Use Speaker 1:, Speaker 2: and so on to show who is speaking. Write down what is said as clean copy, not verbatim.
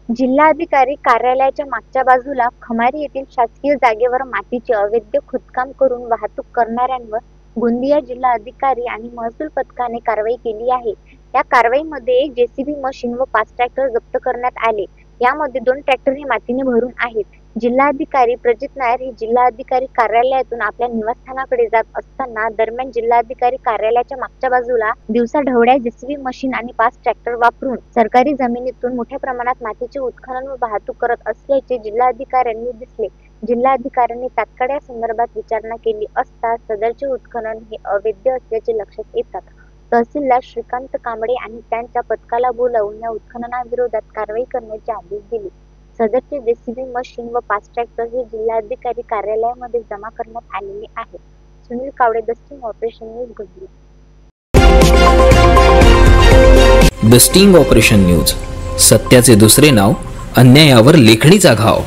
Speaker 1: जिल्हाधिकारी कार्यालयाच्या मागच्या बाजूला खमारी येथील शासकीय जागेवर मातीचे अवैध खोदकाम करून वाहतूक करणाऱ्यांवर गोंदिया जिल्हाधिकारी आणि महसूल पथकाने कारवाई केली आहे। या कारवाईमध्ये एक जेसीबी मशीन व 5 ट्रॅक्टर जप्त करण्यात आले। यामध्ये 2 ट्रॅक्टर हे मातीने भरून आहेत। जिल्हाधिकारी प्रजित नायर हे जिल्हाधिकारी कार्यालयातून आपल्या निवासस्थानाकडे जात असताना दरम्यान जिल्हाधिकारी कार्यालयाच्या मागच्या बाजूला दिवसाढवळ्या जेसीबी मशीन आणि 5 ट्रॅक्टर वापरून सरकारी जमिनीतून मोठ्या प्रमाणात मातीचे उत्खनन व वाहतूक करत असल्याचे जिल्हाधिकाऱ्यांनी दिसले। जिल्हाधिकाऱ्यांनी तात्काळ या संदर्भात विचारणा केली असता सदरचे उत्खनन हे अवैध असल्याचे लक्षात येतात तहसीलदार श्रीकांत कांबळे आणि त्यांच्या पथकाला बोलावून या उत्खननाविरोधात कारवाई करण्याचे आदेश दिले। सदरचे जेसीबी मशीन व 5 ट्रॅक्टर हे जिल्हाधिकारी कार्यालयामध्ये जमा करण्यात आलेले आहेत। Sunil Kawade, the sting operation news, Gondia.
Speaker 2: The sting operation news, सत्याचे दुसरे नाव, अन्यायावर लेखणीचा घाव।